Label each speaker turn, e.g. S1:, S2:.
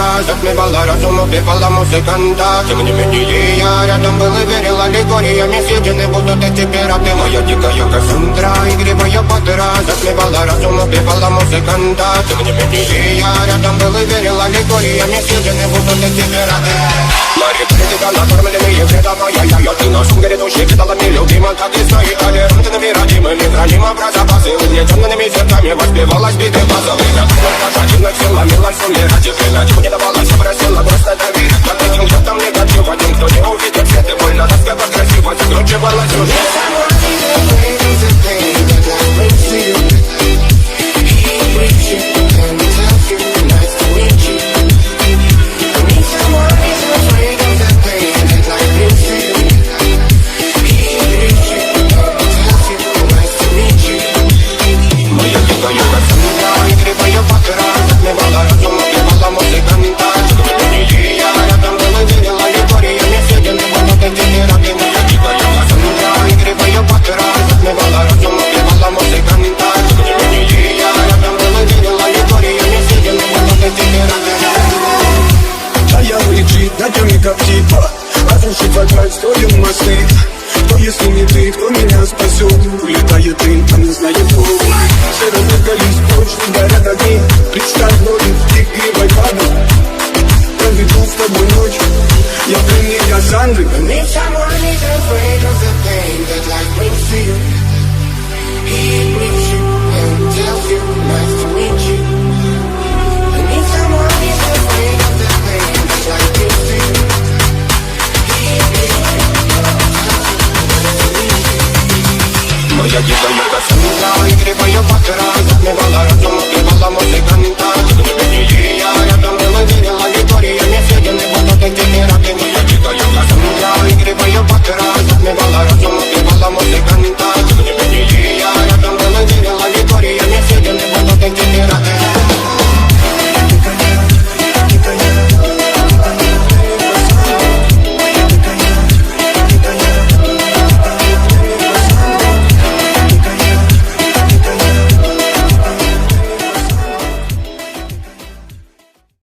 S1: патера, затмевала разум, убивала музыканта. Тем не менее я рядом был и верил аллегориями съедены будут эти пираты. Моя дикая Кассандра, игривая патера, затмевала разум, убивала музыканта. Тем не менее я рядом был и верил аллегориями съедены будут эти пираты. Мари критика, накормленные вредовая я ты нашим грядущий кидалами любима, как и стоит толерантными родимыми, хранимо про запасы. Угнетенными сердцами воспевалась биты базовых. Кошатиных сил ломилась умирать, и принадив не давалась, просила просто доверить. Под этим кто-то негатив, один, кто не увидит свет, и больно ласково красиво закручивалась уже.
S2: Как типа, разрушить вокруг строим мосты. Кто если не ты, кто меня спасет? Улетает дым, а не знает кто. Все разыгрались, прочно горят огни. Представь ноги, игривой падай. Проведу с тобой ночь, я пленник Кассандры.
S1: Need someone who's afraid of the pain that life brings to you. He brings you and tells you nice to meet you. I need someone who's afraid of the pain that life brings to you. Моя дикая Кассандра, игривая патера, затмевала разум, убивала музыку.